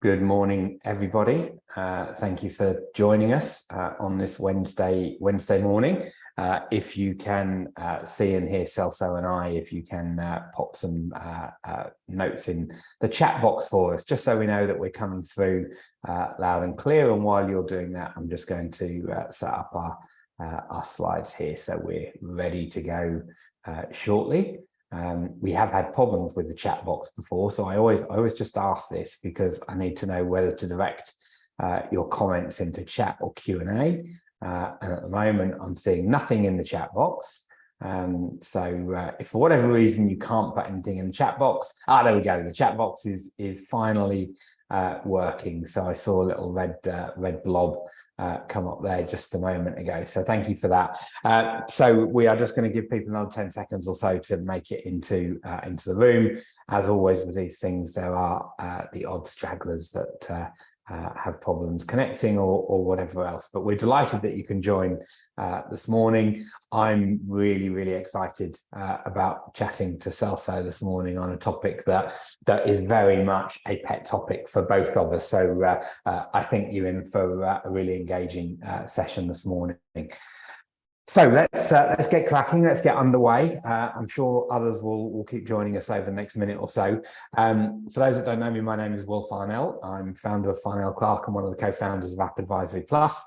Good morning, everybody. Thank you for joining us on this Wednesday morning. If you can see and hear Celso and I, if you can pop some notes in the chat box for us, just so we know that we're coming through loud and clear. And while you're doing that, I'm just going to set up our slides here, so we're ready to go shortly. We have had problems with the chat box before, so I always just ask this because I need to know whether to direct your comments into chat or Q&A. And at the moment, I'm seeing nothing in the chat box. So if for whatever reason you can't put anything in the chat box, there we go. The chat box is finally working. So I saw a little red blob come up there just a moment ago. So thank you for that. So we are just going to give people another 10 seconds or so to make it into the room. As always with these things, there are the odd stragglers that have problems connecting or whatever else. But we're delighted that you can join this morning. I'm really excited about chatting to Celso this morning on a topic that is very much a pet topic for both of us. So I think you're in for a really engaging session this morning. So let's get cracking. Let's get underway. I'm sure others will keep joining us over the next minute or so. For those that don't know me, my name is Will Farnell. I'm founder of Farnell Clark and one of the co-founders of App Advisory Plus.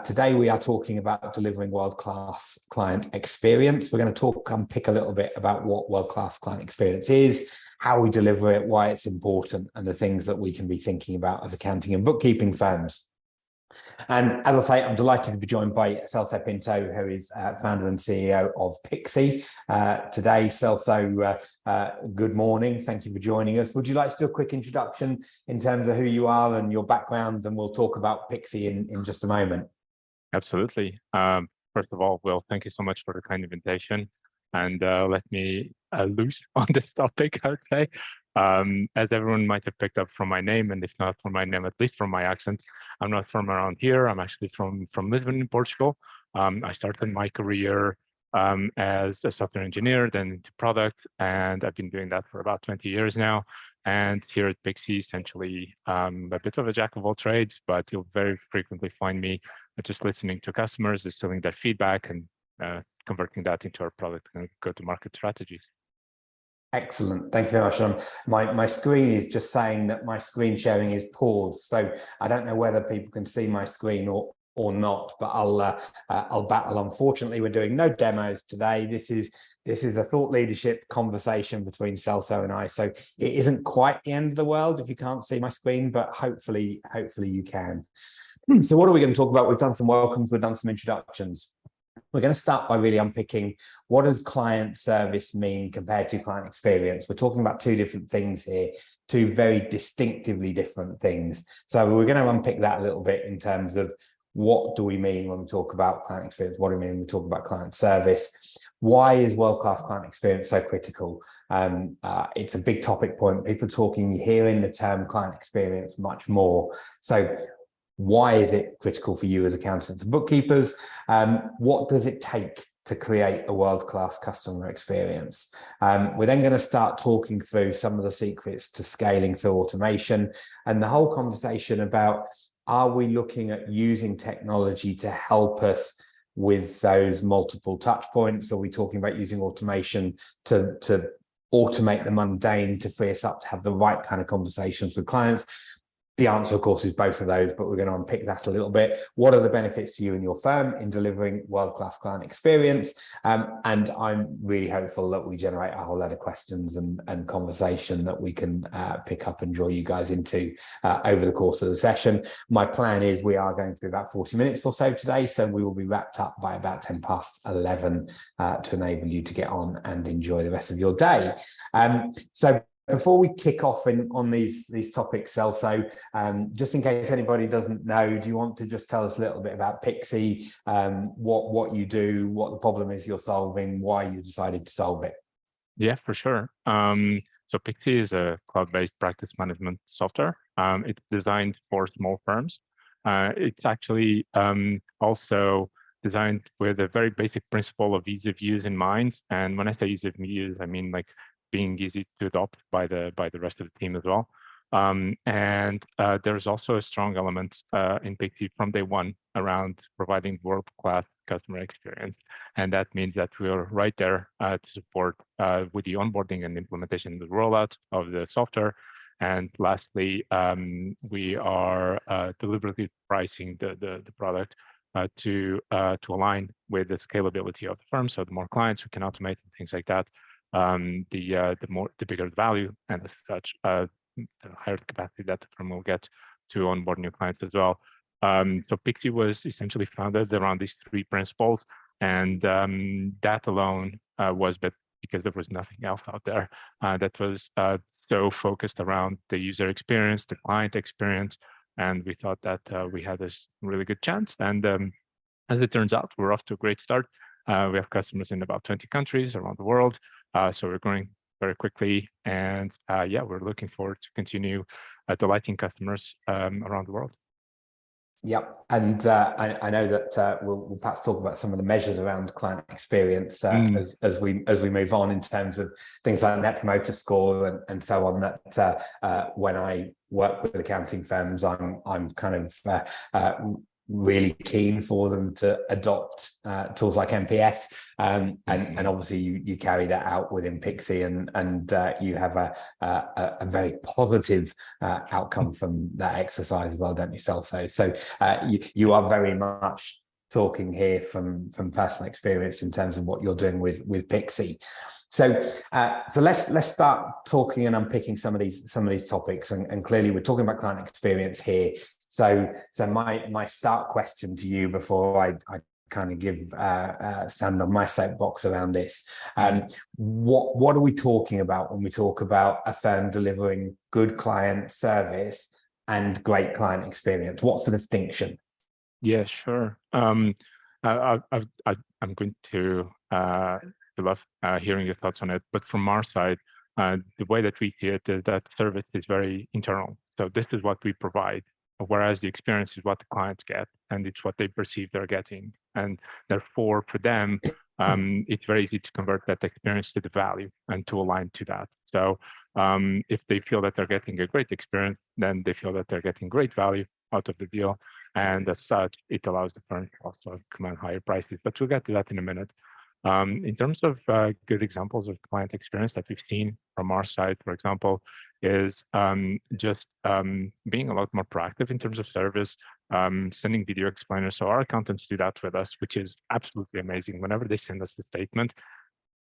Today we are talking about delivering world-class client experience. We're going to unpick a little bit about what world-class client experience is, how we deliver it, why it's important, and the things that we can be thinking about as accounting and bookkeeping firms. And as I say, I'm delighted to be joined by Celso Pinto, who is founder and CEO of Pixie. Today, Celso, good morning. Thank you for joining us. Would you like to do a quick introduction in terms of who you are and your background? And we'll talk about Pixie in just a moment. Absolutely. First of all, Will, thank you so much for the kind invitation. And let me loose on this topic, I would say. As everyone might have picked up from my name, and if not from my name, at least from my accent, I'm not from around here. I'm actually from Lisbon in Portugal. I started my career as a software engineer, then into product, and I've been doing that for about 20 years now. And here at Pixie, essentially, a bit of a jack of all trades, but you'll very frequently find me just listening to customers, distilling their feedback, and converting that into our product and go-to-market strategies. Excellent. Thank you very much. My screen is just saying that my screen sharing is paused. So I don't know whether people can see my screen or not, but I'll battle. Unfortunately, we're doing no demos today. This is a thought leadership conversation between Celso and I. So it isn't quite the end of the world if you can't see my screen, but hopefully you can. So what are we going to talk about? We've done some welcomes, we've done some introductions. We're going to start by really unpicking what does client service mean compared to client experience. We're talking about two different things here, two very distinctively different things. So we're going to unpick that a little bit in terms of what do we mean when we talk about client experience? What do we mean when we talk about client service? Why is world-class client experience so critical? It's a big topic point. People talking, hearing the term client experience much more. So why is it critical for you as accountants and bookkeepers? What does it take to create a world-class customer experience? We're then going to start talking through some of the secrets to scaling through automation and the whole conversation about, are we looking at using technology to help us with those multiple touch points? Are we talking about using automation to automate the mundane to free us up to have the right kind of conversations with clients? The answer, of course, is both of those, but we're going to unpick that a little bit. What are the benefits to you and your firm in delivering world-class client experience? And I'm really hopeful that we generate a whole lot of questions and conversation that we can pick up and draw you guys into over the course of the session. My plan is we are going to be about 40 minutes or so today, so we will be wrapped up by about 11 to enable you to get on and enjoy the rest of your day. So before we kick off on these topics, Celso, just in case anybody doesn't know, do you want to just tell us a little bit about Pixie, what you do, what the problem is you're solving, why you decided to solve it? Yeah, for sure. So Pixie is a cloud-based practice management software. It's designed for small firms. It's actually also designed with a very basic principle of ease of use in mind. And when I say ease of use, I mean like being easy to adopt by the rest of the team as well. There's also a strong element in Pixie from day one around providing world-class customer experience. And that means that we are right there to support with the onboarding and implementation and the rollout of the software. And lastly, we are deliberately pricing the product to align with the scalability of the firm. So the more clients we can automate and things like that, the bigger the value, and as such, the higher capacity that the firm will get to onboard new clients as well. So Pixie was essentially founded around these three principles, and that alone was because there was nothing else out there that was so focused around the user experience, the client experience, and we thought that we had this really good chance. And as it turns out, we're off to a great start. We have customers in about 20 countries around the world, so we're growing very quickly. And yeah, we're looking forward to continue delighting customers around the world. Yep, and I know that we'll perhaps talk about some of the measures around client experience as we move on, in terms of things like Net Promoter Score and so on. That when I work with accounting firms, I'm kind of really keen for them to adopt tools like NPS, and obviously you carry that out within Pixie, and you have a very positive outcome from that exercise as well, don't you, Celso? So you are very much talking here from personal experience in terms of what you're doing with Pixie. So let's start talking and unpicking some of these topics, and clearly we're talking about client experience here. So my start question to you before I kind of give stand on my soapbox around this, what are we talking about when we talk about a firm delivering good client service and great client experience? What's the distinction? Yeah, sure. I'm going to love hearing your thoughts on it, but from our side, the way that we see it is that service is very internal. So this is what we provide, whereas the experience is what the clients get, and it's what they perceive they're getting. And therefore, for them, it's very easy to convert that experience to the value and to align to that. So if they feel that they're getting a great experience, then they feel that they're getting great value out of the deal. And as such, it allows the firm to also command higher prices. But we'll get to that in a minute. In terms of good examples of client experience that we've seen from our side, for example, is just being a lot more proactive in terms of service, sending video explainers. So our accountants do that with us, which is absolutely amazing. Whenever they send us the statement,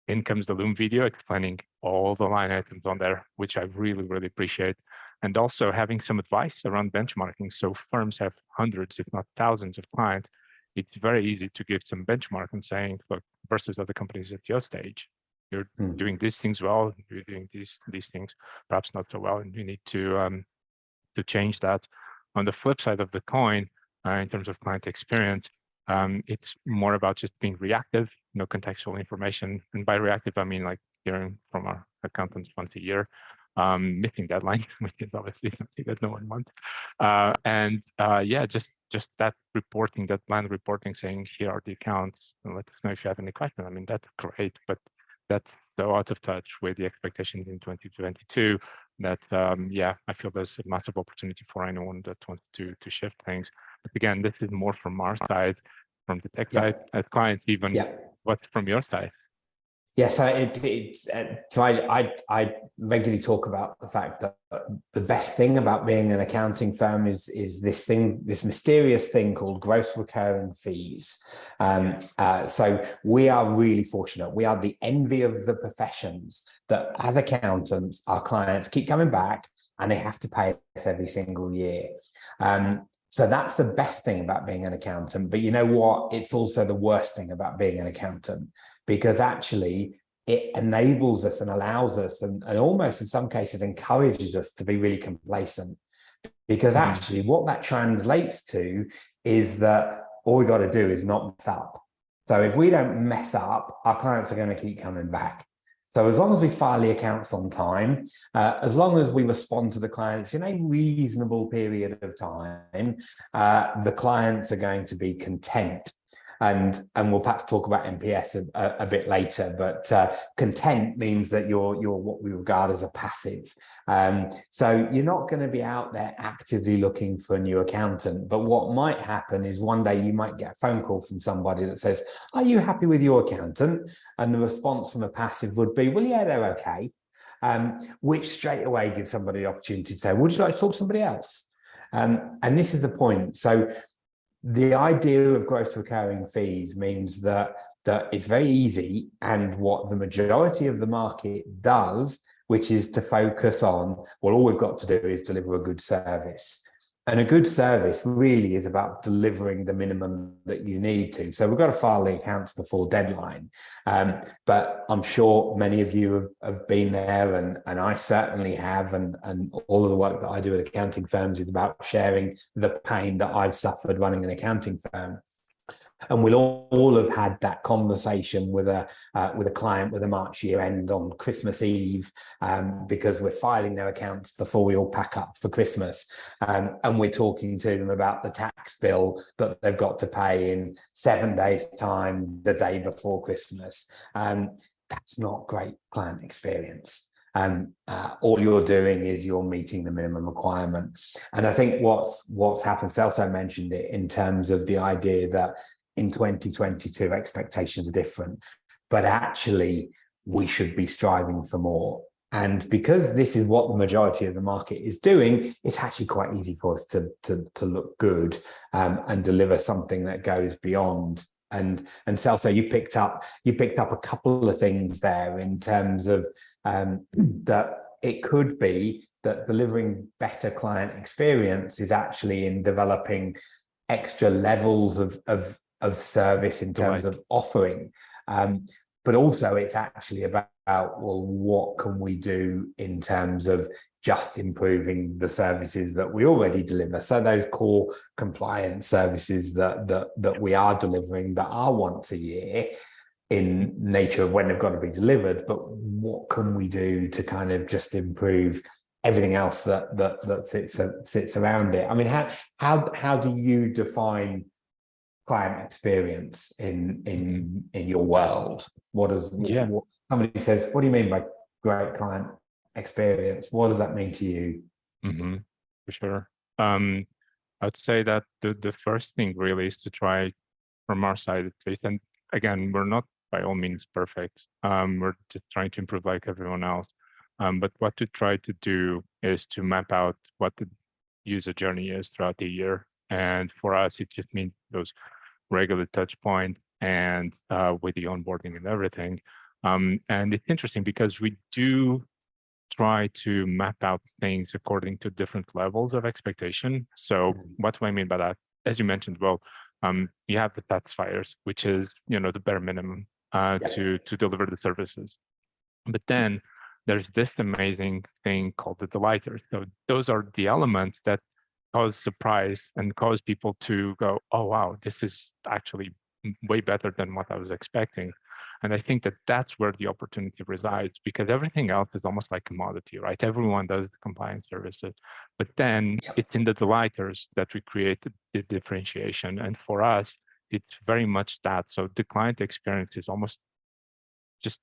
in comes the Loom video explaining all the line items on there, which I really, really appreciate. And also having some advice around benchmarking. So firms have hundreds, if not thousands of clients. It's very easy to give some benchmark and saying, look, versus other companies at your stage, you're doing these things well, you're doing these things perhaps not so well, and you need to change that. On the flip side of the coin, in terms of client experience, it's more about just being reactive, no contextual information. And by reactive, I mean like hearing from our accountants once a year, missing deadline, which is obviously something that no one wants. Yeah, just that reporting, that planned reporting, saying here are the accounts, and let us know if you have any questions. I mean, that's great, but that's so out of touch with the expectations in 2022 that yeah, I feel there's a massive opportunity for anyone that wants to shift things. But again, this is more from our side, from the tech side, as clients even. What's from your side? Yes, so I regularly talk about the fact that the best thing about being an accounting firm is this mysterious thing called gross recurring fees. So we are really fortunate. We are the envy of the professions, that as accountants, our clients keep coming back and they have to pay us every single year. So that's the best thing about being an accountant. But you know what? It's also the worst thing about being an accountant, because actually it enables us and allows us and almost in some cases encourages us to be really complacent. Because actually what that translates to is that all we got to do is not mess up. So if we don't mess up, our clients are going to keep coming back. So as long as we file the accounts on time, as long as we respond to the clients in a reasonable period of time, the clients are going to be content. and we'll perhaps talk about NPS a bit later. But content means that you're what we regard as a passive. So you're not going to be out there actively looking for a new accountant. But what might happen is one day you might get a phone call from somebody that says, "Are you happy with your accountant?" And the response from a passive would be, "Well, yeah, they're okay." Which straight away gives somebody the opportunity to say, "Would you like to talk to somebody else?" And this is the point. So the idea of gross recurring fees means that it's very easy, and what the majority of the market does, which is to focus on, well, all we've got to do is deliver a good service. And a good service really is about delivering the minimum that you need to. So we've got to file the accounts before deadline. But I'm sure many of you have been there, and I certainly have. And all of the work that I do at accounting firms is about sharing the pain that I've suffered running an accounting firm. And we'll all have had that conversation with a client with a March year end on Christmas Eve, because we're filing their accounts before we all pack up for Christmas, and we're talking to them about the tax bill that they've got to pay in 7 days' time, the day before Christmas. That's not great client experience. All you're doing is you're meeting the minimum requirement. And I think what's happened, Celso mentioned it, in terms of the idea that in 2022 expectations are different, but actually we should be striving for more. And because this is what the majority of the market is doing, it's actually quite easy for us to look good, and deliver something that goes beyond. And Celso, you picked up a couple of things there in terms of that it could be that delivering better client experience is actually in developing extra levels of service in terms of offering, but also it's actually about, well, what can we do in terms of just improving the services that we already deliver? So those core compliance services that we are delivering, that are once a year in nature of when they've got to be delivered, but what can we do to kind of just improve everything else that sits around it? I mean, how do you define client experience in your world? What somebody says, "What do you mean by great client experience?" What does that mean to you? For sure. I'd say that the first thing really is to try from our side at least, and again, we're not by all means perfect. We're just trying to improve like everyone else. But what to try to do is to map out what the user journey is throughout the year. And for us, it just means those regular touch points and with the onboarding and everything. And it's interesting because we do try to map out things according to different levels of expectation. So what do I mean by that? As you mentioned, well, you have the satisfiers, which is, the bare minimum to deliver the services. But then there's this amazing thing called the delighters. So those are the elements that cause surprise and cause people to go, "Oh, wow, this is actually way better than what I was expecting." And I think that that's where the opportunity resides, because everything else is almost like commodity, right? Everyone does the compliance services, but then it's in the delighters that we create the differentiation. And for us, it's very much that. So the client experience is almost just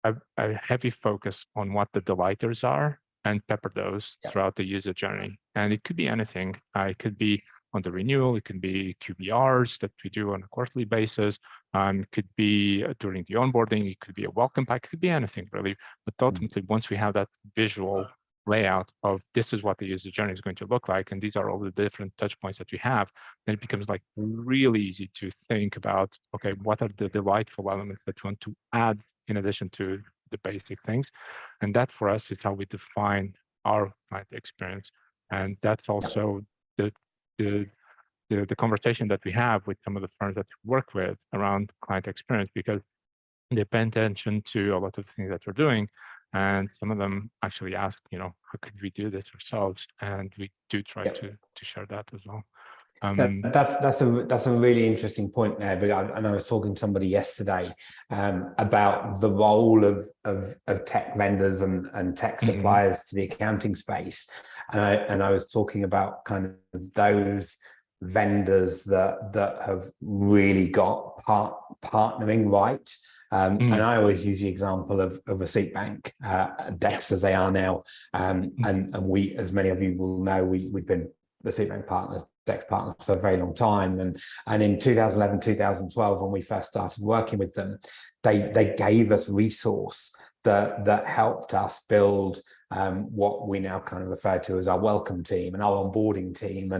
a heavy focus on what the delighters are and pepper those throughout the user journey. And it could be anything. It could be on the renewal, it can be QBRs that we do on a quarterly basis. It could be during the onboarding, it could be a welcome pack, it could be anything really. But ultimately, once we have that visual layout of this is what the user journey is going to look like, and these are all the different touch points that we have, then it becomes like really easy to think about, okay, what are the delightful elements that you want to add in addition to the basic things. And that for us is how we define our client experience. And that's also the conversation that we have with some of the firms that we work with around client experience, because they pay attention to a lot of things that we're doing. And some of them actually ask, how could we do this ourselves? And we do try to share that as well. That's a really interesting point there. But I was talking to somebody yesterday about the role of tech vendors and tech suppliers to the accounting space, and I was talking about kind of those vendors that have really got partnering right. And I always use the example of a seat bank, Dex as they are now. And we, as many of you will know, we've been the seat bank partners, Dex partners for a very long time. And in 2011, 2012, when we first started working with them, they gave us resource that helped us build what we now kind of refer to as our welcome team and our onboarding team.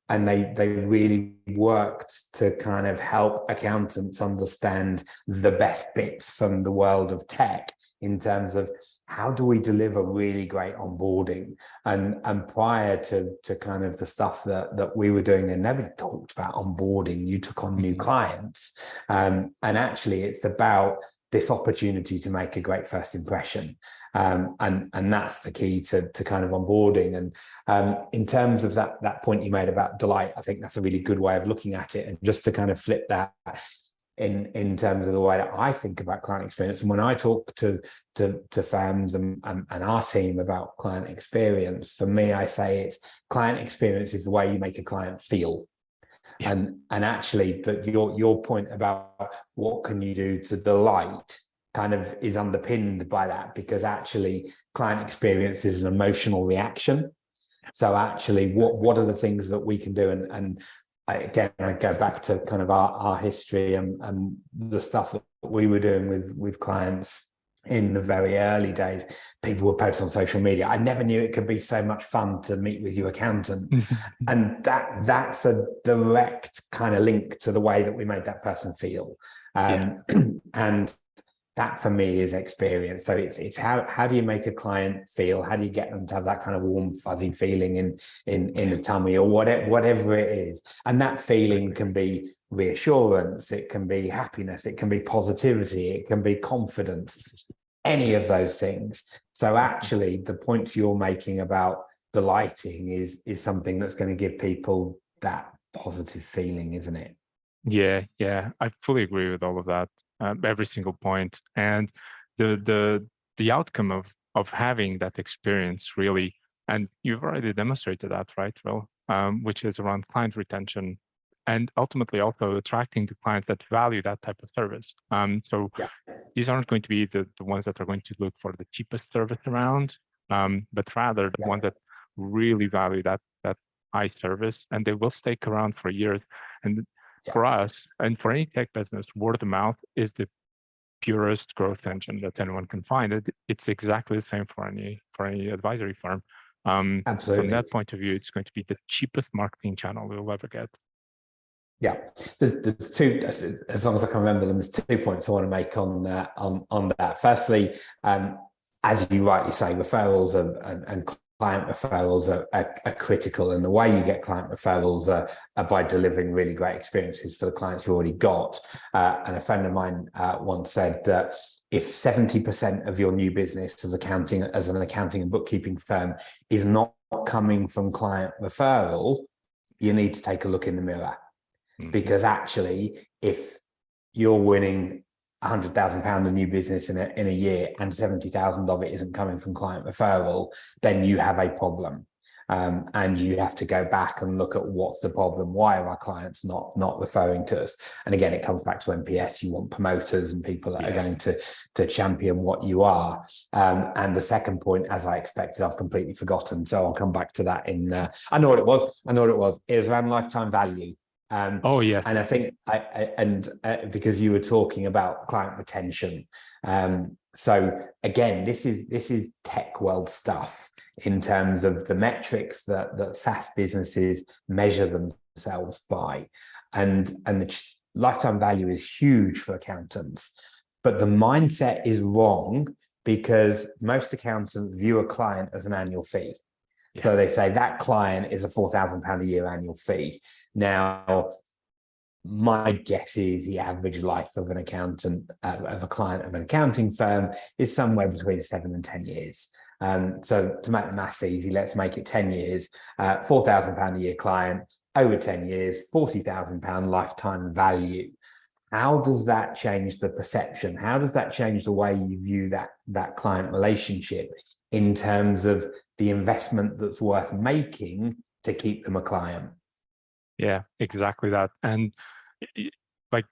And they really worked to kind of help accountants understand the best bits from the world of tech in terms of how do we deliver really great onboarding. And prior to kind of the stuff that we were doing, they never talked about onboarding. You took on new clients. And actually it's about this opportunity to make a great first impression. And that's the key to kind of onboarding. And in terms of that point you made about delight, I think that's a really good way of looking at it. And just to kind of flip that in terms of the way that I think about client experience. And when I talk to firms and our team about client experience, for me, I say it's client experience is the way you make a client feel. Yeah. And actually that your point about what can you do to delight kind of is underpinned by that, because actually client experience is an emotional reaction. So actually what are the things that we can do? And I go back to kind of our history and the stuff that we were doing with clients in the very early days. People would post on social media. I never knew it could be so much fun to meet with your accountant. And that's a direct kind of link to the way that we made that person feel. And that for me is experience. So it's how do you make a client feel? How do you get them to have that kind of warm, fuzzy feeling in the tummy or whatever it is? And that feeling can be reassurance, it can be happiness, it can be positivity, it can be confidence, any of those things. So actually the point you're making about delighting is something that's going to give people that positive feeling, isn't it? Yeah, I fully agree with all of that, every single point. And the outcome of having that experience really, and you've already demonstrated that, right, Will, which is around client retention and ultimately also attracting the clients that value that type of service. So these aren't going to be the ones that are going to look for the cheapest service around, but rather the ones that really value that high service, and they will stick around for years. And for us, and for any tech business, word of mouth is the purest growth engine that anyone can find. It's exactly the same for any advisory firm. Absolutely. From that point of view, it's going to be the cheapest marketing channel we'll ever get. Yeah, there's two, as long as I can remember them, there's 2 points I want to make on that. Firstly, as you rightly say, referrals and client referrals are critical, and the way you get client referrals are by delivering really great experiences for the clients you've already got. And a friend of mine once said that if 70% of your new business as an accounting and bookkeeping firm is not coming from client referral, you need to take a look in the mirror. Because actually, if you're winning £100,000 of new business in a year and 70,000 of it isn't coming from client referral, then you have a problem. And you have to go back and look at what's the problem. Why are our clients not referring to us? And again, it comes back to NPS. You want promoters and people that are going to champion what you are. And the second point, as I expected, I've completely forgotten. So I'll come back to that in, I know what it was. It was around lifetime value. Oh yes, and I think because you were talking about client retention, so again, this is tech world stuff in terms of the metrics that SaaS businesses measure themselves by, and the lifetime value is huge for accountants, but the mindset is wrong because most accountants view a client as an annual fee. So they say that client is a £4,000 a year annual fee. Now, my guess is the average life of an accountant, of a client of an accounting firm, is somewhere between 7 and 10 years. So to make the maths easy, let's make it 10 years, £4,000 a year client, over 10 years, £40,000 lifetime value. How does that change the perception? How does that change the way you view that client relationship in terms of the investment that's worth making to keep them a client? Yeah, exactly that. And like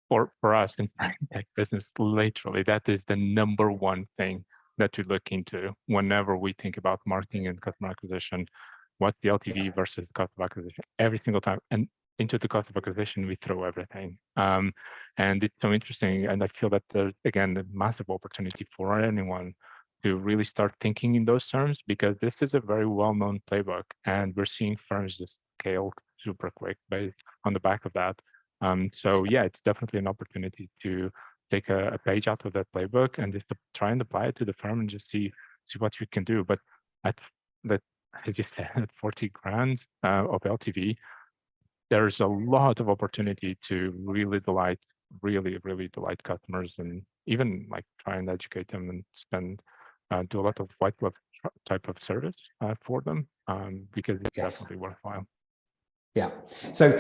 for us in tech business, literally that is the number one thing that we look into whenever we think about marketing and customer acquisition. What's the LTV versus cost of acquisition every single time? And into the cost of acquisition, we throw everything. And it's so interesting. And I feel that there's, again, a massive opportunity for anyone to really start thinking in those terms, because this is a very well-known playbook, and we're seeing firms just scale super quick based on the back of that. So yeah, it's definitely an opportunity to take a page out of that playbook and just to try and apply it to the firm and just see what you can do. But at that, as you said, at 40 grand of LTV, there's a lot of opportunity to really delight customers, and even like try and educate them and spend do a lot of white glove type of service for them, because it's definitely worthwhile. Yeah. So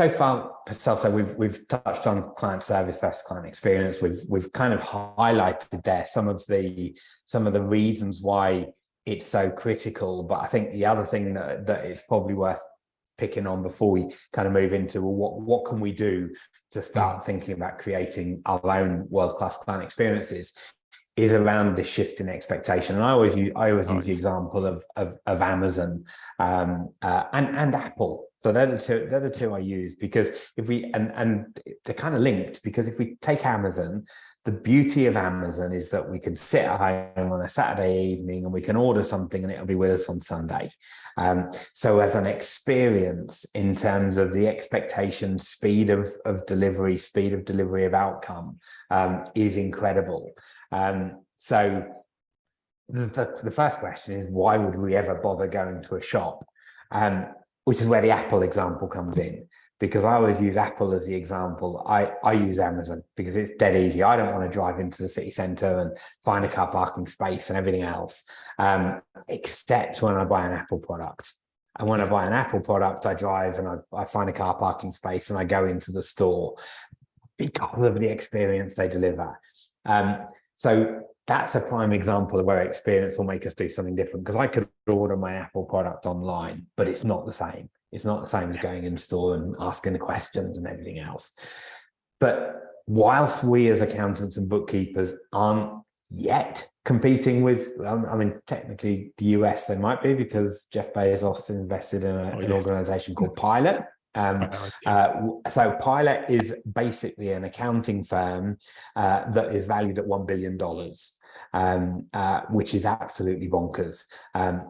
far, Celso, we've touched on client service versus client experience. We've kind of highlighted there some of the reasons why it's so critical. But I think the other thing that is probably worth picking on before we kind of move into, well, what can we do to start thinking about creating our own world-class client experiences, is around the shift in expectation. And I always use the example of Amazon and Apple. So they're the two I use, because if we and they're kind of linked, because if we take Amazon, the beauty of Amazon is that we can sit at home on a Saturday evening and we can order something and it'll be with us on Sunday. So as an experience in terms of the expectation, speed of delivery of outcome is incredible. So the first question is, why would we ever bother going to a shop? Which is where the Apple example comes in, because I always use Apple as the example. I use Amazon because it's dead easy. I don't want to drive into the city centre and find a car parking space and everything else, except when I buy an Apple product. And when I buy an Apple product, I drive and I find a car parking space and I go into the store because of the experience they deliver. So that's a prime example of where experience will make us do something different, because I could order my Apple product online, but it's not the same. It's not the same as going in store and asking the questions and everything else. But whilst we as accountants and bookkeepers aren't yet competing with, I mean, technically the US they might be, because Jeff Bezos invested in an organization called Pilot. So Pilot is basically an accounting firm that is valued at $1 billion, which is absolutely bonkers.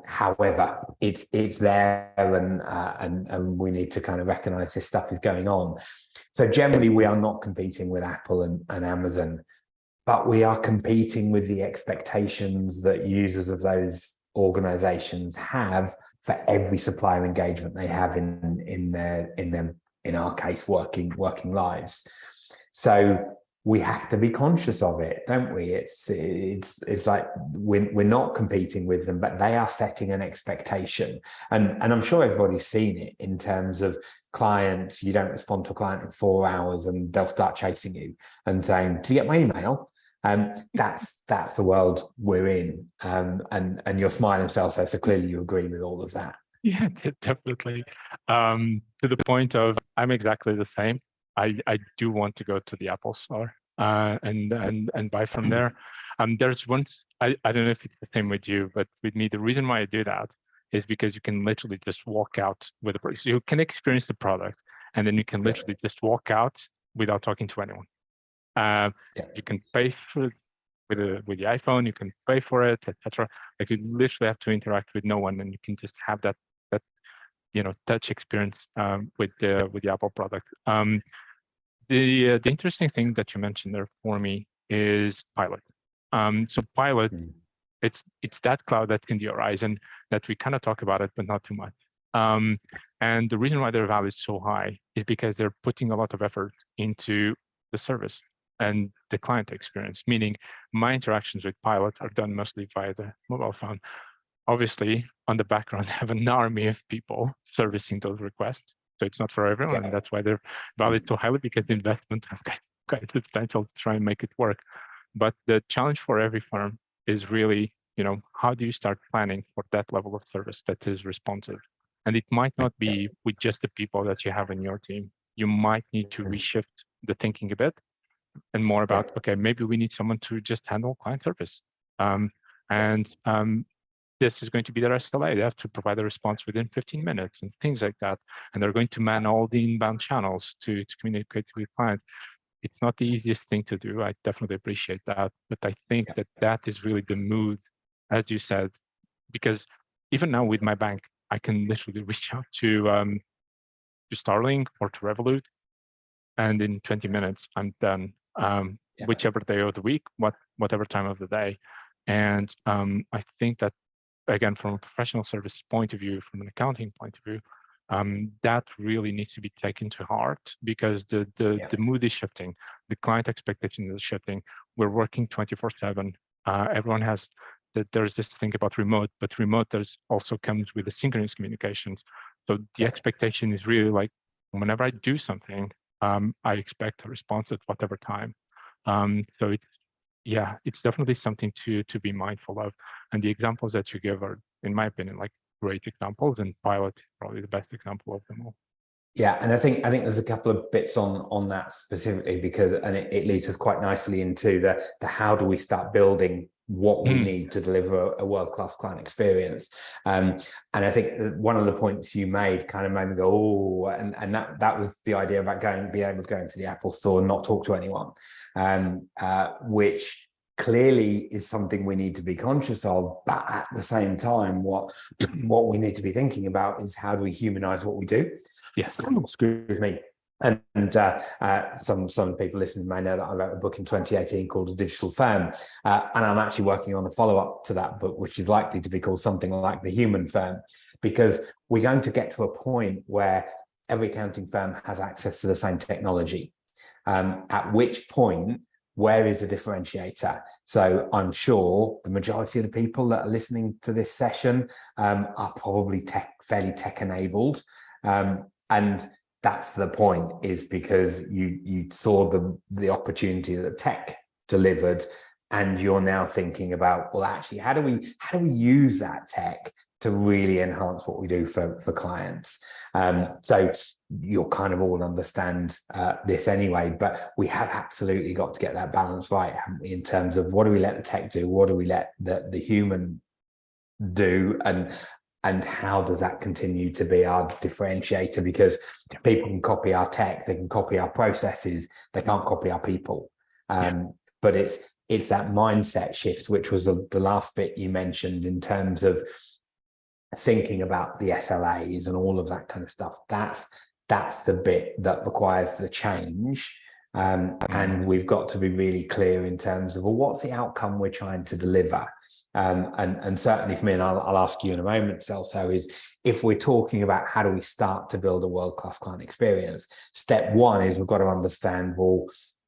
However, it's there, and we need to kind of recognize this stuff is going on. So generally, we are not competing with Apple and Amazon, but we are competing with the expectations that users of those organizations have for every supplier engagement they have in our case, working lives. So we have to be conscious of it, don't we? It's like we're not competing with them, but they are setting an expectation. And I'm sure everybody's seen it in terms of clients. You don't respond to a client in 4 hours and they'll start chasing you and saying, "Did you get my email?" That's the world we're in. And you're smiling, Celso, so clearly you agree with all of that. Yeah, definitely. To the point of, I'm exactly the same. I do want to go to the Apple store and buy from there. There's once, I don't know if it's the same with you, but with me, the reason why I do that is because you can literally just walk out with a product. You can experience the product, and then you can literally just walk out without talking to anyone. You can pay for it with the iPhone, you can pay for it, etc. Like, you literally have to interact with no one, and you can just have that touch experience with the Apple product. The interesting thing that you mentioned there for me is Pilot. So Pilot, it's that cloud that's in the horizon that we kind of talk about it, but not too much. And the reason why their value is so high is because they're putting a lot of effort into the service and the client experience, meaning my interactions with Pilot are done mostly via the mobile phone. Obviously, on the background, I have an army of people servicing those requests. So it's not for everyone, and that's why they're valued so highly, because the investment has quite substantial to try and make it work. But the challenge for every firm is really, how do you start planning for that level of service that is responsive? And it might not be with just the people that you have in your team. You might need to reshift the thinking a bit and more about, okay, maybe we need someone to just handle client service. And this is going to be their SLA. They have to provide a response within 15 minutes and things like that. And they're going to man all the inbound channels to communicate with clients. It's not the easiest thing to do. I definitely appreciate that. But I think that that is really the mood, as you said, because even now with my bank, I can literally reach out to Starlink or to Revolut, and in 20 minutes, I'm done, whichever day of the week, whatever time of the day. And I think that, again, from a professional service point of view, from an accounting point of view, that really needs to be taken to heart, because the mood is shifting, the client expectation is shifting. We're working 24/7. Everyone has that. There's this thing about remote, but remote also comes with the synchronous communications. So the expectation is really like, whenever I do something, I expect a response at whatever time. So it's definitely something to be mindful of. And the examples that you give are, in my opinion, like great examples, and Pilot is probably the best example of them all. Yeah, and I think there's a couple of bits on that specifically, because it leads us quite nicely into the how do we start building what we need to deliver a world-class client experience. And I think that one of the points you made kind of made me go, oh, and that was the idea about being able to go into the Apple Store and not talk to anyone, which clearly is something we need to be conscious of. But at the same time, what we need to be thinking about is, how do we humanize what we do? Yes. Excuse me. And some people listening may know that I wrote a book in 2018 called A Digital Firm, and I'm actually working on a follow-up to that book, which is likely to be called something like The Human Firm, because we're going to get to a point where every accounting firm has access to the same technology, at which point, where is the differentiator? So I'm sure the majority of the people that are listening to this session are probably fairly tech-enabled, and that's the point, is because you saw the opportunity that tech delivered, and you're now thinking about, well, actually, how do we use that tech to really enhance what we do for clients? So you'll kind of all understand this anyway, but we have absolutely got to get that balance right, haven't we, in terms of what do we let the tech do, what do we let the human do, and how does that continue to be our differentiator? Because people can copy our tech, they can copy our processes, they can't copy our people. But it's that mindset shift, which was the last bit you mentioned, in terms of thinking about the SLAs and all of that kind of stuff. That's the bit that requires the change. And we've got to be really clear in terms of, well, what's the outcome we're trying to deliver? And certainly for me, and I'll ask you in a moment, Celso, is if we're talking about how do we start to build a world-class client experience, step one is we've got to understand, well,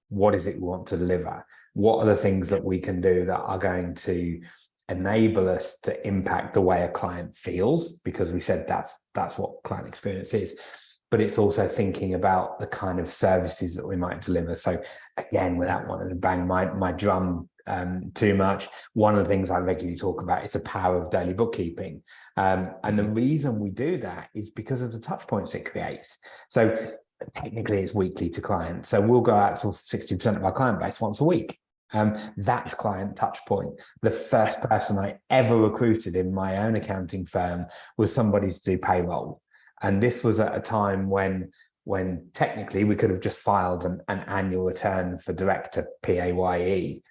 what is it we want to deliver? What are the things that we can do that are going to enable us to impact the way a client feels? Because we said that's what client experience is. But it's also thinking about the kind of services that we might deliver. So again, without wanting to bang my drum too much, one of the things I regularly talk about is the power of daily bookkeeping. And the reason we do that is because of the touch points it creates. So technically it's weekly to clients. So we'll go out to 60% of our client base once a week. That's client touch point. The first person I ever recruited in my own accounting firm was somebody to do payroll. And this was at a time when technically we could have just filed an annual return for director PAYE,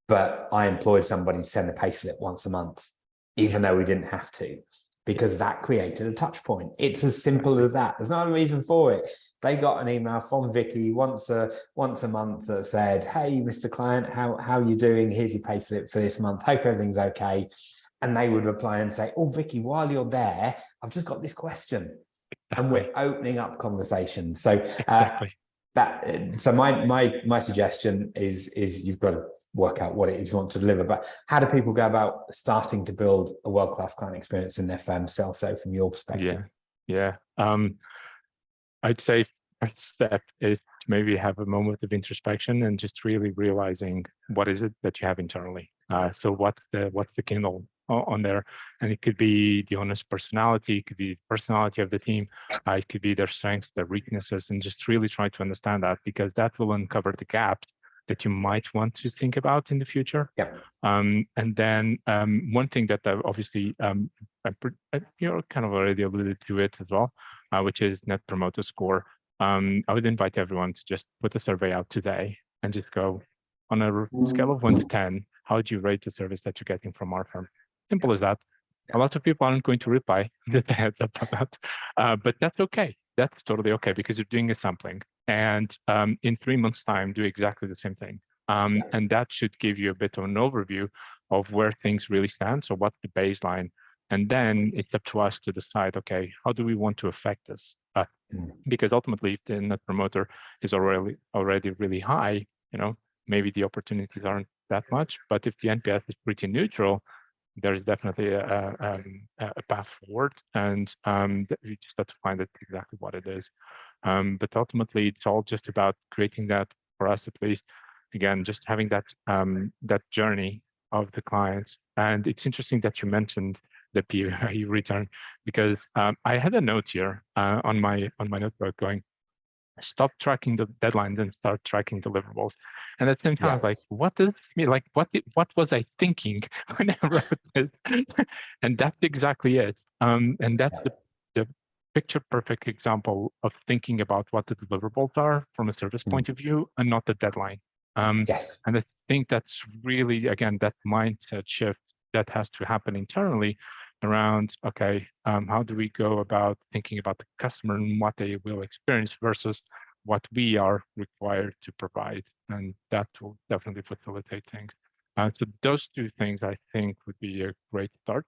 but I employed somebody to send a payslip once a month, even though we didn't have to, because that created a touch point. It's as simple as that. There's no reason for it. They got an email from Vicky once a month that said, "Hey, Mr. Client, how are you doing? Here's your payslip for this month. Hope everything's okay." And they would reply and say, "Oh, Vicky, while you're there, I've just got this question." And we're opening up conversations. So so my suggestion is you've got to work out what it is you want to deliver. But how do people go about starting to build a world-class client experience in their firm, Celso, from your perspective? Yeah. I'd say first step is to maybe have a moment of introspection and just really realizing what is it that you have internally. So what's the Kindle on there, and it could be the owner's personality, it could be the personality of the team, it could be their strengths, their weaknesses, and just really try to understand that, because that will uncover the gaps that you might want to think about in the future. Yeah. And then one thing that obviously you're kind of already alluded to it as well, which is Net Promoter Score. I would invite everyone to just put a survey out today and just go, on a scale of 1 to 10, how would you rate the service that you're getting from our firm? Simple as that. A lot of people aren't going to reply, just a heads up on that. But that's okay. That's totally okay, because you're doing a sampling. And in 3 months' time, do exactly the same thing. And that should give you a bit of an overview of where things really stand. So what's the baseline? And then it's up to us to decide, okay, how do we want to affect this? Because ultimately, if the Net Promoter is already really high, maybe the opportunities aren't that much. But if the NPS is pretty neutral, there's definitely a path forward, and you just have to find out exactly what it is. But ultimately, it's all just about creating that, for us at least, again, just having that that journey of the client. And it's interesting that you mentioned the PE return, because I had a note here on my notebook going, stop tracking the deadlines and start tracking deliverables. And at the same time, I was like, what does this mean? Like, what was I thinking when I wrote this? And that's exactly it. And that's the picture perfect example of thinking about what the deliverables are from a service point of view, and not the deadline. And I think that's really, again, that mindset shift that has to happen internally around, okay, how do we go about thinking about the customer and what they will experience versus what we are required to provide. And that will definitely facilitate things. So those two things, I think, would be a great start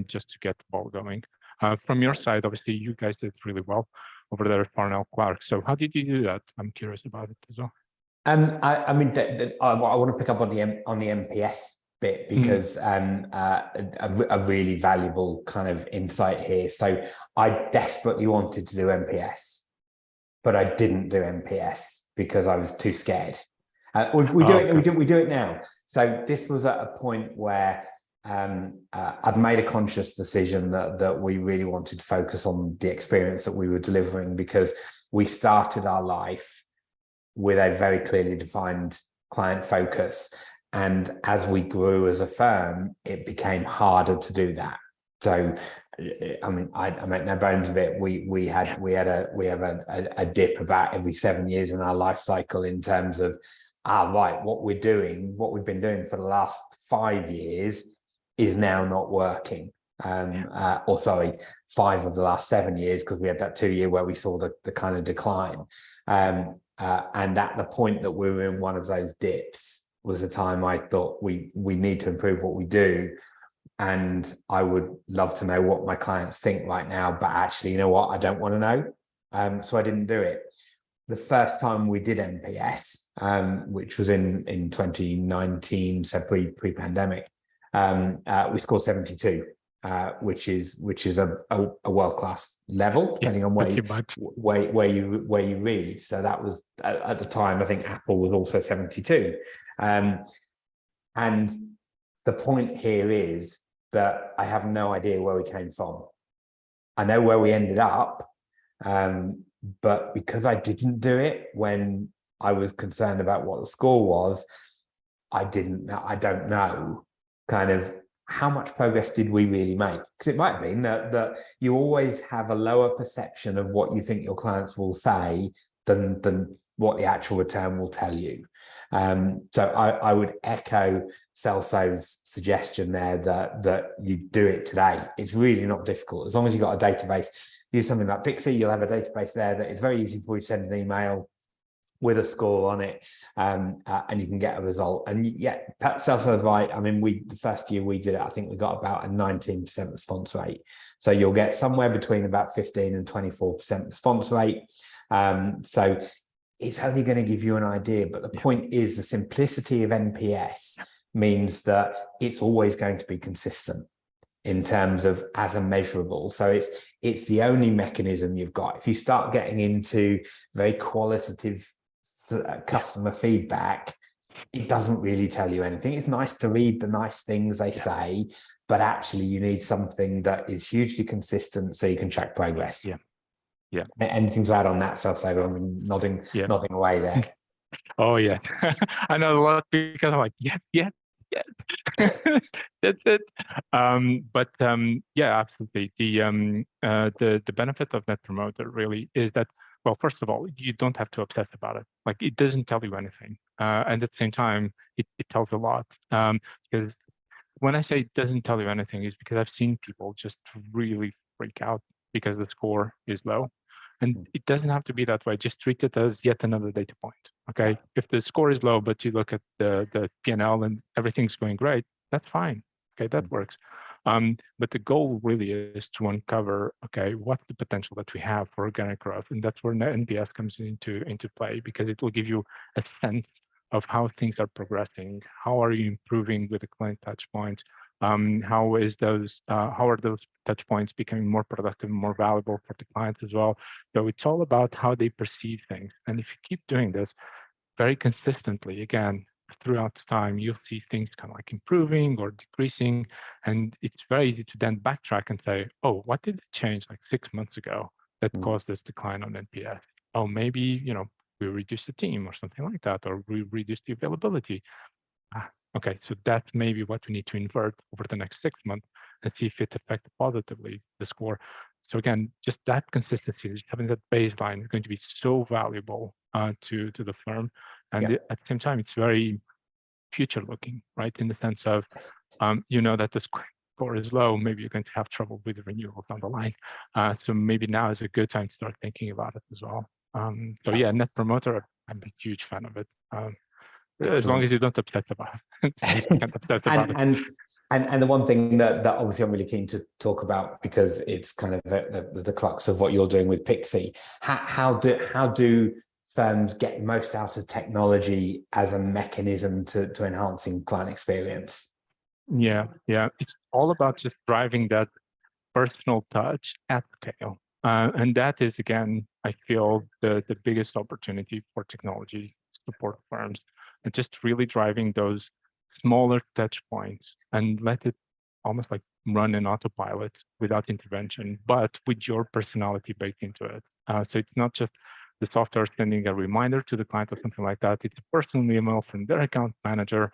just to get the ball going. From your side, obviously, you guys did really well over there at Farnell Clark. So how did you do that? I'm curious about it as well. I mean, I want to pick up on the NPS bit, because a really valuable kind of insight here. So I desperately wanted to do NPS, but I didn't do NPS because I was too scared. We do it now. So this was at a point where I've made a conscious decision that we really wanted to focus on the experience that we were delivering, because we started our life with a very clearly defined client focus. And as we grew as a firm, it became harder to do that. So, I mean, I make no bones of it. We have a dip about every 7 years in our life cycle in terms of, what we've been doing for the last 5 years is now not working. Or sorry, 5 of the last 7 years, because we had that 2 year where we saw the kind of decline. And at the point that we were in one of those dips was the time I thought we need to improve what we do. And I would love to know what my clients think right now, but actually, you know what? I don't want to know. So I didn't do it. The first time we did NPS, which was in 2019, so pre-pandemic, we scored 72. Which is a world-class level, depending on where you read. So that was at the time, I think Apple was also 72. And the point here is that I have no idea where we came from. I know where we ended up, but because I didn't do it when I was concerned about what the score was, I don't know kind of how much progress did we really make? Because it might have been that you always have a lower perception of what you think your clients will say than what the actual return will tell you. So I would echo Celso's suggestion there that you do it today. It's really not difficult. As long as you've got a database, use something like Pixie, you'll have a database there that is very easy for you to send an email with a score on it, and you can get a result. And yeah, Celso's right. I mean, the first year we did it, I think we got about a 19% response rate. So you'll get somewhere between about 15 and 24% response rate. So it's only going to give you an idea, but the point is the simplicity of NPS means that it's always going to be consistent in terms of as a measurable. So it's the only mechanism you've got. If you start getting into very qualitative customer feedback, it doesn't really tell you anything. It's nice to read the nice things they say, but actually you need something that is hugely consistent so you can track progress. Yeah. Yeah. Anything to add on that, Celso? I'm nodding away there. Oh yes, I know a lot because I'm like yes, yes, yes. That's it. Yeah, absolutely. The benefit of Net Promoter really is that, well, first of all, you don't have to obsess about it. Like, it doesn't tell you anything, and at the same time, it tells a lot. Because when I say it doesn't tell you anything, is because I've seen people just really freak out because the score is low. And it doesn't have to be that way. Just treat it as yet another data point. Okay. If the score is low, but you look at the P&L and everything's going great, that's fine. Okay, that works. But the goal really is to uncover, okay, what's the potential that we have for organic growth? And that's where NPS comes into play, because it will give you a sense of how things are progressing. How are you improving with the client touch points? How are those touch points becoming more productive, more valuable for the clients as well? So it's all about how they perceive things. And if you keep doing this very consistently, again, throughout time, you'll see things kind of like improving or decreasing. And it's very easy to then backtrack and say, oh, what did it change like 6 months ago that caused this decline on NPS? Oh, maybe, we reduced the team or something like that, or we reduced the availability. Okay, so that's maybe what we need to invert over the next 6 months and see if it affects positively the score. So again, just that consistency, just having that baseline is going to be so valuable to the firm. And at the same time, it's very future looking, right? In the sense of, that the score is low, maybe you're going to have trouble with the renewals down the line. So maybe now is a good time to start thinking about it as well. So yeah, Net Promoter, I'm a huge fan of it. As long as you don't obsess about it. And the one thing that obviously I'm really keen to talk about, because it's kind of the crux of what you're doing with Pixie. How do firms get most out of technology as a mechanism to enhancing client experience? Yeah, it's all about just driving that personal touch at scale. And that is, again, I feel the biggest opportunity for technology support firms, and just really driving those smaller touch points and let it almost like run in autopilot without intervention, but with your personality baked into it. So it's not just the software sending a reminder to the client or something like that. It's a personal email from their account manager,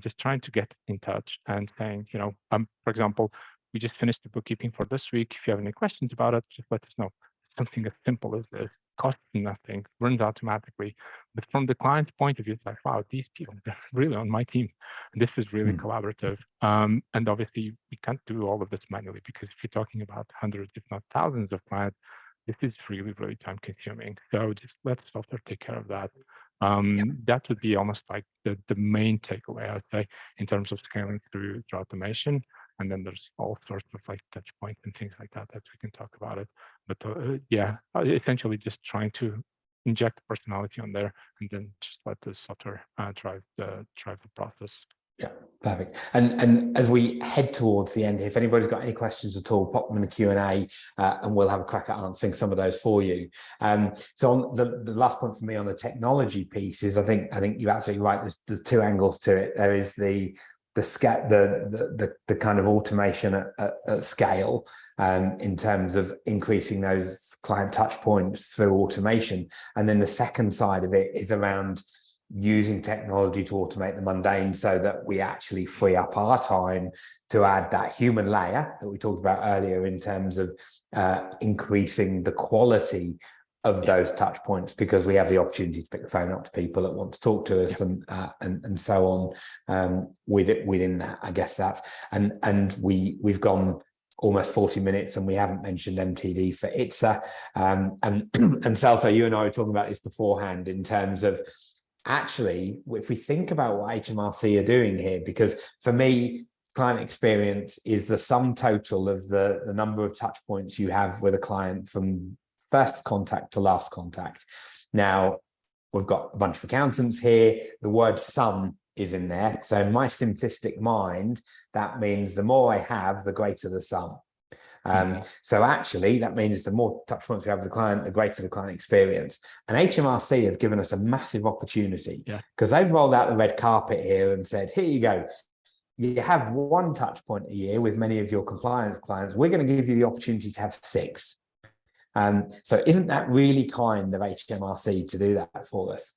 just trying to get in touch and saying, for example, we just finished the bookkeeping for this week. If you have any questions about it, just let us know. Something as simple as this, costs nothing, runs automatically. But from the client's point of view, it's like, wow, these people, they're really on my team. And this is really collaborative. And obviously, we can't do all of this manually, because if you're talking about hundreds, if not thousands of clients, this is really, really time consuming. So just let the software take care of that. That would be almost like the main takeaway, I would say, in terms of scaling through automation. And then there's all sorts of like touch points and things like that we can talk about it. But essentially just trying to inject personality on there, and then just let the software drive the process. Yeah, perfect. And as we head towards the end, if anybody's got any questions at all, pop them in the Q&A, and we'll have a crack at answering some of those for you. So on the last point for me on the technology piece is, I think you're absolutely right. There's two angles to it. There is the kind of automation at scale, in terms of increasing those client touch points through automation. And then the second side of it is around using technology to automate the mundane, so that we actually free up our time to add that human layer that we talked about earlier, in terms of increasing the quality of those touch points, because we have the opportunity to pick the phone up to people that want to talk to us, and so on, within that. I guess that's and we've gone almost 40 minutes and we haven't mentioned MTD for ITSA, and Celso, you and I were talking about this beforehand, in terms of actually, if we think about what HMRC are doing here, because for me, client experience is the sum total of the number of touch points you have with a client from first contact to last contact. Now, we've got a bunch of accountants here. The word sum is in there. So in my simplistic mind, that means the more I have, the greater the sum. So actually, that means the more touch points we have with the client, the greater the client experience. And HMRC has given us a massive opportunity, because they've rolled out the red carpet here and said, here you go. you have one touch point a year with many of your compliance clients. We're going to give you the opportunity to have 6. So isn't that really kind of HMRC to do that for us?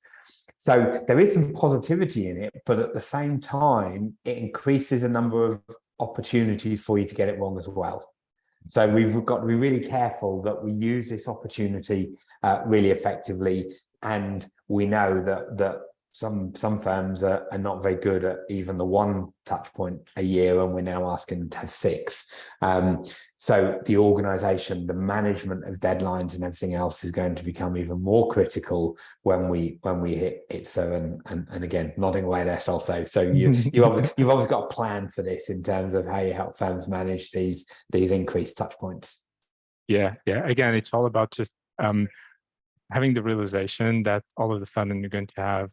So there is some positivity in it, but at the same time, it increases the number of opportunities for you to get it wrong as well. So we've got to be really careful that we use this opportunity really effectively. And we know that some firms are not very good at even the one touch point a year, and we're now asking them to have 6. So the organization, the management of deadlines and everything else is going to become even more critical when we hit it. So and again, nodding away there, Celso. So you've obviously got a plan for this in terms of how you help firms manage these increased touch points. Yeah. Again, it's all about just having the realization that all of a sudden you're going to have,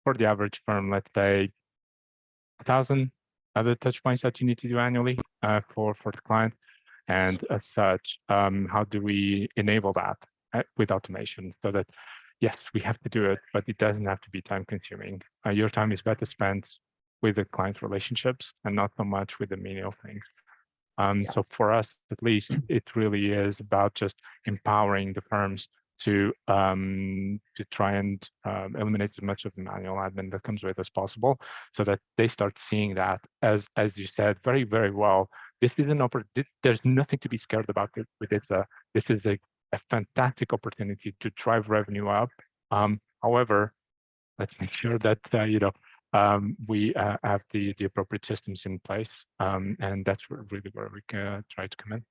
for the average firm, let's say 1,000 other touch points that you need to do annually for the client. And as such, how do we enable that with automation so that, yes, we have to do it, but it doesn't have to be time consuming. Your time is better spent with the client relationships and not so much with the menial things. So for us, at least, it really is about just empowering the firms to try and eliminate as much of the manual admin that comes with as possible, so that they start seeing that as you said very, very well. This is an opportunity. There's nothing to be scared about with it. This is a fantastic opportunity to drive revenue up. However, let's make sure that we have the appropriate systems in place, and that's really where we can try to come in.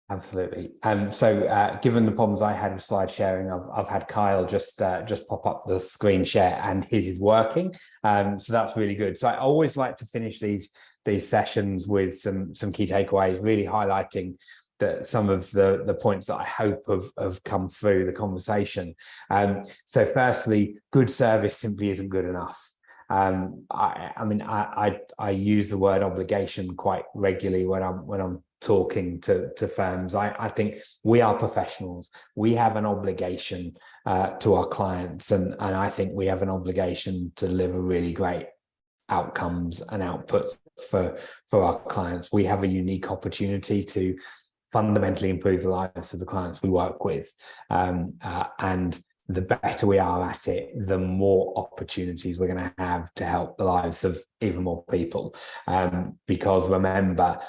Absolutely. So given the problems I had with slide sharing, I've had Kyle just pop up the screen share, and his is working. So that's really good. So I always like to finish these sessions with some key takeaways, really highlighting that some of the points that I hope have come through the conversation. So firstly, good service simply isn't good enough. I mean, I use the word obligation quite regularly when I'm talking to firms. I think we are professionals. We have an obligation to our clients, and I think we have an obligation to deliver really great outcomes and outputs for our clients. We have a unique opportunity to fundamentally improve the lives of the clients we work with, and the better we are at it, the more opportunities we're going to have to help the lives of even more people. Because remember,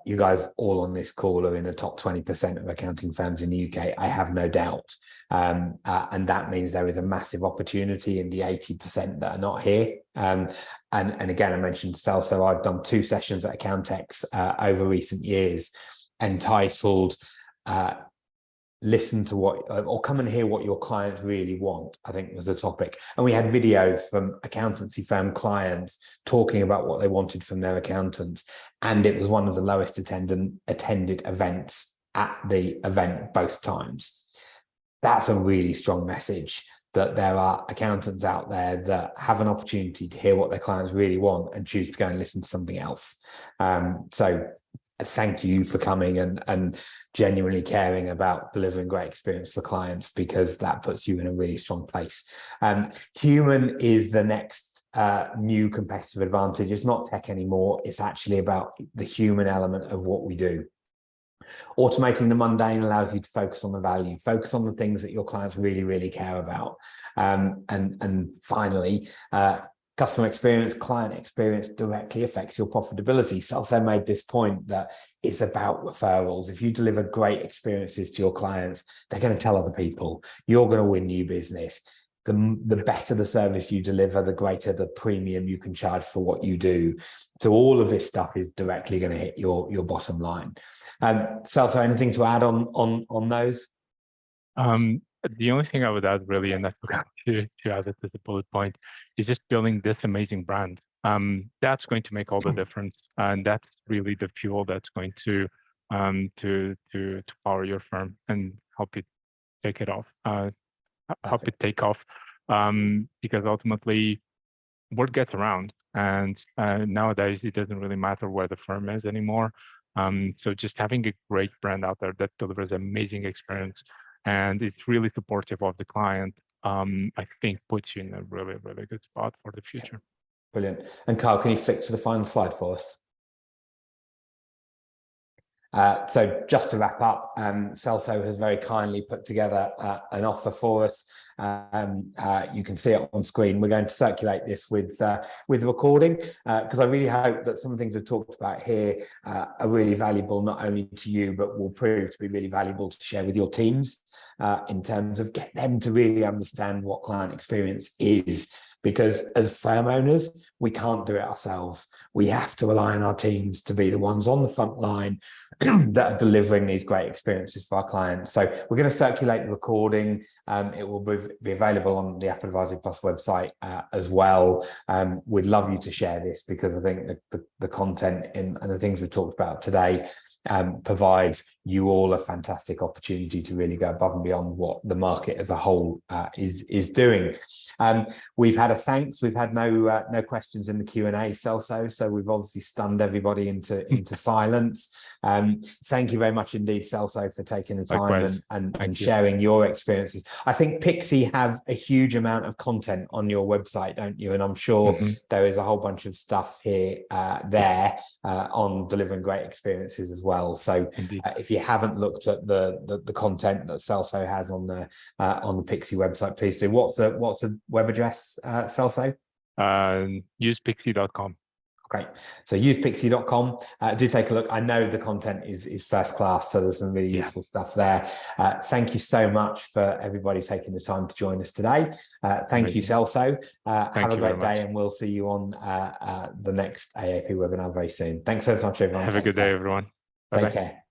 you guys all on this call are in the top 20% of accounting firms in the UK, I have no doubt. And that means there is a massive opportunity in the 80% that are not here. And again, I mentioned Celso, I've done 2 sessions at Accountex over recent years entitled listen to what, or come and hear what your clients really want, I think was the topic. And we had videos from accountancy firm clients talking about what they wanted from their accountants. And it was one of the lowest attended events at the event both times. That's a really strong message, that there are accountants out there that have an opportunity to hear what their clients really want and choose to go and listen to something else. So thank you for coming and genuinely caring about delivering great experience for clients, because that puts you in a really strong place. Human is the next new competitive advantage. It's not tech anymore. It's actually about the human element of what we do. Automating the mundane allows you to focus on the value, focus on the things that your clients really, really care about. And finally, customer experience, client experience directly affects your profitability. Celso made this point that it's about referrals. If you deliver great experiences to your clients, they're going to tell other people. You're going to win new business. The better the service you deliver, the greater the premium you can charge for what you do. So all of this stuff is directly going to hit your bottom line. Celso, anything to add on those? The only thing I would add, really, and I forgot to add it as a bullet point, is just building this amazing brand. That's going to make all the difference, and that's really the fuel that's going to power your firm and help it take it off. Help it take off, because ultimately word gets around, and nowadays it doesn't really matter where the firm is anymore. So just having a great brand out there that delivers amazing experience and it's really supportive of the client, I think puts you in a really, really good spot for the future. Brilliant. And Carl, can you flick to the final slide for us? So just to wrap up, Celso has very kindly put together an offer for us. You can see it on screen. We're going to circulate this with the recording because I really hope that some of the things we've talked about here are really valuable, not only to you, but will prove to be really valuable to share with your teams in terms of get them to really understand what client experience is. Because as firm owners, we can't do it ourselves. We have to rely on our teams to be the ones on the front line that are delivering these great experiences for our clients. So we're going to circulate the recording. It will be available on the Apple Advisory Plus website as well. We'd love you to share this because I think the content and the things we've talked about today provides you all a fantastic opportunity to really go above and beyond what the market as a whole is doing. We've had a thanks. We've had no questions in the Q&A, Celso, so we've obviously stunned everybody into silence. Thank you very much indeed, Celso, for taking the time and sharing your experiences. I think Pixie have a huge amount of content on your website, don't you? And I'm sure there is a whole bunch of stuff here there on delivering great experiences as well. So if you haven't looked at the content that Celso has on the Pixie website, please do. What's the web address, Celso? Usepixie.com. Great. So usepixie.com. Do take a look. I know the content is first class, so there's some really useful stuff there. Thank you so much for everybody taking the time to join us today. Thank you, Celso. Have a great day, and we'll see you on the next AAP webinar very soon. Thanks so much, everyone. Have a good day, everyone. Take care.